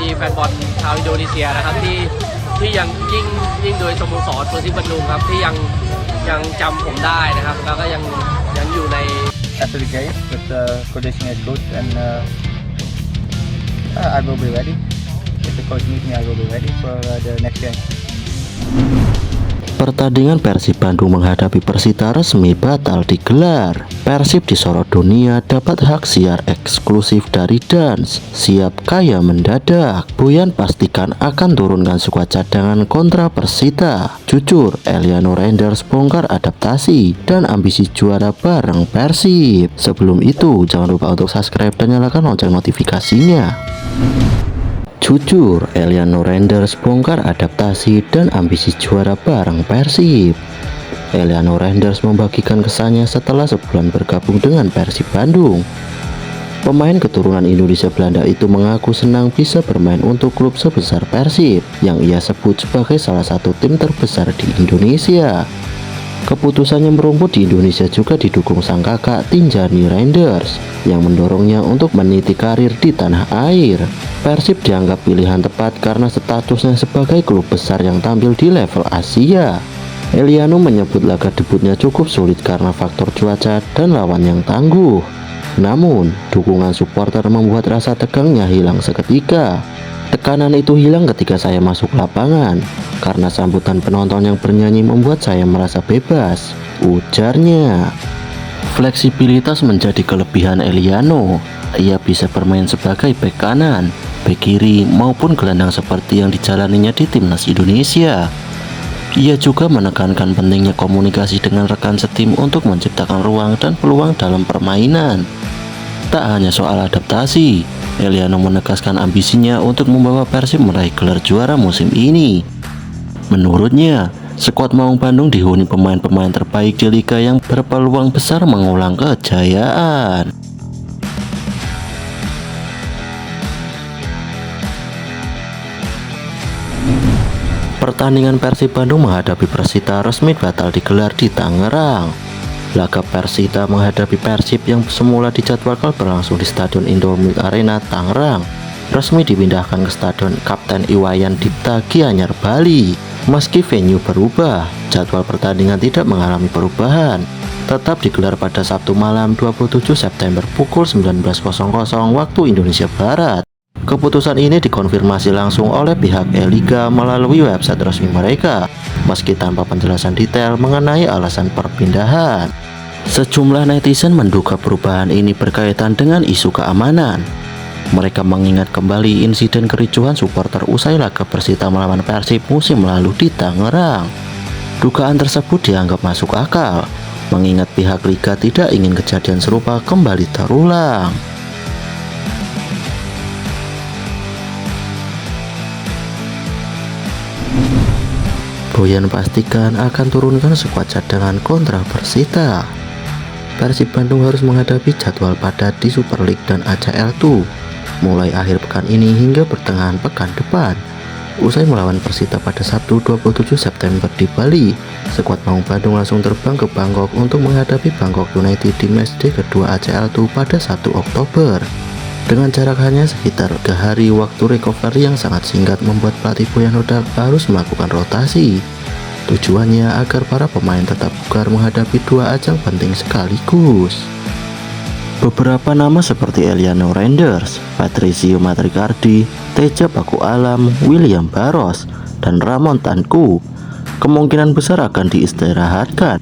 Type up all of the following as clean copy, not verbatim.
มีแฟนบอลชาวอินโดนีเซียนะครับที่ยังยิ่งโดยสโมสรเปอร์ซิบันดุงครับที่ยังจำผมได้นะครับแล้วก็ยังอยู่ใน after the game with the conditioning is good and I will be ready. If the coach needs me, I will be ready for the next game. Pertandingan Persib Bandung menghadapi Persita resmi batal digelar. Persib disorot dunia dapat hak siar eksklusif dari Dans. Siap kaya mendadak. Boyan pastikan akan turunkan skuad cadangan kontra Persita. Jujur, Eliano Randers bongkar adaptasi dan ambisi juara bareng Persib. Sebelum itu, jangan lupa untuk subscribe dan nyalakan lonceng notifikasinya. Jujur, Eliano Randers bongkar adaptasi dan ambisi juara bareng Persib. Eliano Randers membagikan kesannya setelah sebulan bergabung dengan Persib Bandung. Pemain keturunan Indonesia Belanda itu mengaku senang bisa bermain untuk klub sebesar Persib, yang ia sebut sebagai salah satu tim terbesar di Indonesia. Keputusannya merumput di Indonesia juga didukung sang kakak Tinjani Randers yang mendorongnya untuk meniti karir di tanah air. Persib dianggap pilihan tepat karena statusnya sebagai klub besar yang tampil di level Asia. Eliano menyebut laga debutnya cukup sulit karena faktor cuaca dan lawan yang tangguh. Namun, dukungan supporter membuat rasa tegangnya hilang seketika. Tekanan itu hilang ketika saya masuk lapangan karena sambutan penonton yang bernyanyi membuat saya merasa bebas, ujarnya. Fleksibilitas menjadi kelebihan Eliano. Ia bisa bermain sebagai bek kanan, bek kiri maupun gelandang seperti yang dijalaninya di timnas Indonesia. Ia juga menekankan pentingnya komunikasi dengan rekan setim untuk menciptakan ruang dan peluang dalam permainan. Tak hanya soal adaptasi, Eliano menegaskan ambisinya untuk membawa Persib meraih gelar juara musim ini. Menurutnya, skuad Maung Bandung dihuni pemain-pemain terbaik di liga yang berpeluang besar mengulang kejayaan. Pertandingan Persib Bandung menghadapi Persita resmi batal digelar di Tangerang. Laga Persita menghadapi Persib yang semula dijadwalkan berlangsung di Stadion Indomilk Arena Tangerang resmi dipindahkan ke Stadion Kapten Iwayan Dipta Gianyar Bali. Meski venue berubah, jadwal pertandingan tidak mengalami perubahan. Tetap digelar pada Sabtu malam 27 September pukul 19.00 waktu Indonesia Barat. Keputusan ini dikonfirmasi langsung oleh pihak E-Liga melalui website resmi mereka, meski tanpa penjelasan detail mengenai alasan perpindahan. Sejumlah netizen menduga perubahan ini berkaitan dengan isu keamanan. Mereka mengingat kembali insiden kericuhan supporter usai laga Persita melawan Persib musim lalu di Tangerang. Dugaan tersebut dianggap masuk akal, mengingat pihak Liga tidak ingin kejadian serupa kembali terulang. Boyan pastikan akan turunkan skuad cadangan kontra Persita. Persib Bandung harus menghadapi jadwal padat di Super League dan ACL 2 mulai akhir pekan ini hingga pertengahan pekan depan. Usai melawan Persita pada Sabtu 27 September di Bali, skuad Maung Bandung langsung terbang ke Bangkok untuk menghadapi Bangkok United di matchday kedua ACL 2 pada 1 Oktober. Dengan jarak hanya sekitar 3 hari, waktu recovery yang sangat singkat membuat pelatih Boyan Hodak harus melakukan rotasi. Tujuannya agar para pemain tetap bugar menghadapi dua ajang penting sekaligus. Beberapa nama seperti Eliano Randers, Patricio Matricardi, Teja Paku Alam, William Barros, dan Ramon Tanku kemungkinan besar akan diistirahatkan.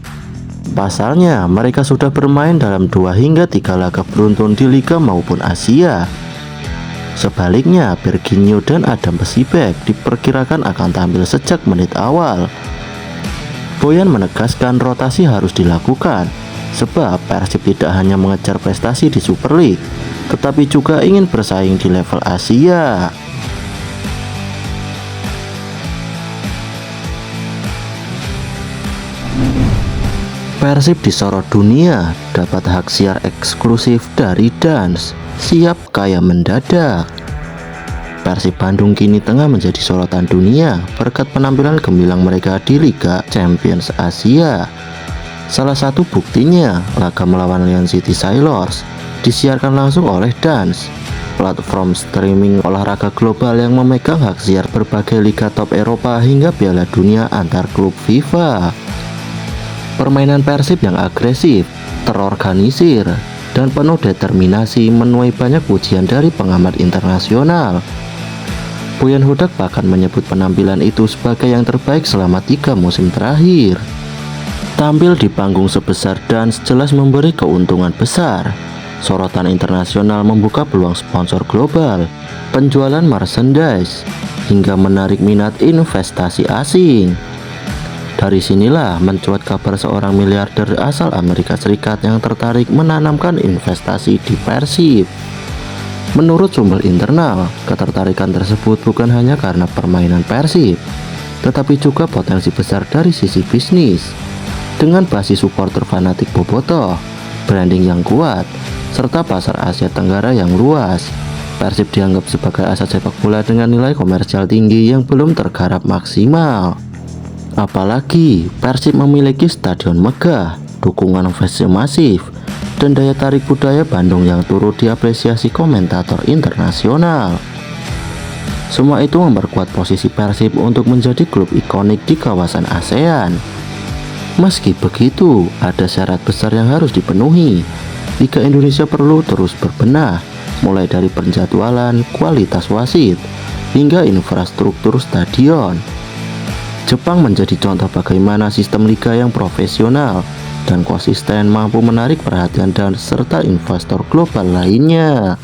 Pasalnya, mereka sudah bermain dalam 2 hingga 3 laga beruntun di Liga maupun Asia. Sebaliknya, Berginho dan Adam Pesibek diperkirakan akan tampil sejak menit awal. Boyan menegaskan rotasi harus dilakukan, sebab Persib tidak hanya mengejar prestasi di Super League, tetapi juga ingin bersaing di level Asia. Persib disorot dunia, dapat hak siar eksklusif dari Dans. Siap kaya mendadak. Persib Bandung kini tengah menjadi sorotan dunia berkat penampilan gemilang mereka di Liga Champions Asia. Salah satu buktinya, laga melawan Lyon City Sailors disiarkan langsung oleh Dans. platform streaming olahraga global yang memegang hak siar berbagai liga top Eropa hingga Piala Dunia antar klub FIFA. Permainan Persib yang agresif, terorganisir, dan penuh determinasi menuai banyak pujian dari pengamat internasional. Boyan Hodak bahkan menyebut penampilan itu sebagai yang terbaik selama 3 musim terakhir. Tampil di panggung sebesar dan jelas memberi keuntungan besar. Sorotan internasional membuka peluang sponsor global, penjualan merchandise, hingga menarik minat investasi asing. Dari sinilah mencuat kabar seorang miliarder asal Amerika Serikat yang tertarik menanamkan investasi di Persib. Menurut sumber internal, ketertarikan tersebut bukan hanya karena permainan Persib, tetapi juga potensi besar dari sisi bisnis. Dengan basis supporter fanatik bobotoh, branding yang kuat, serta pasar Asia Tenggara yang luas, Persib dianggap sebagai aset sepak bola dengan nilai komersial tinggi yang belum tergarap maksimal. Apalagi Persib memiliki stadion megah, dukungan fans yang masif, dan daya tarik budaya Bandung yang turut diapresiasi komentator internasional. Semua itu memperkuat posisi Persib untuk menjadi klub ikonik di kawasan ASEAN. Meski begitu, ada syarat besar yang harus dipenuhi. Liga Indonesia perlu terus berbenah, mulai dari penjadwalan, kualitas wasit, hingga infrastruktur stadion. Jepang menjadi contoh bagaimana sistem liga yang profesional dan konsisten mampu menarik perhatian dan serta investor global lainnya.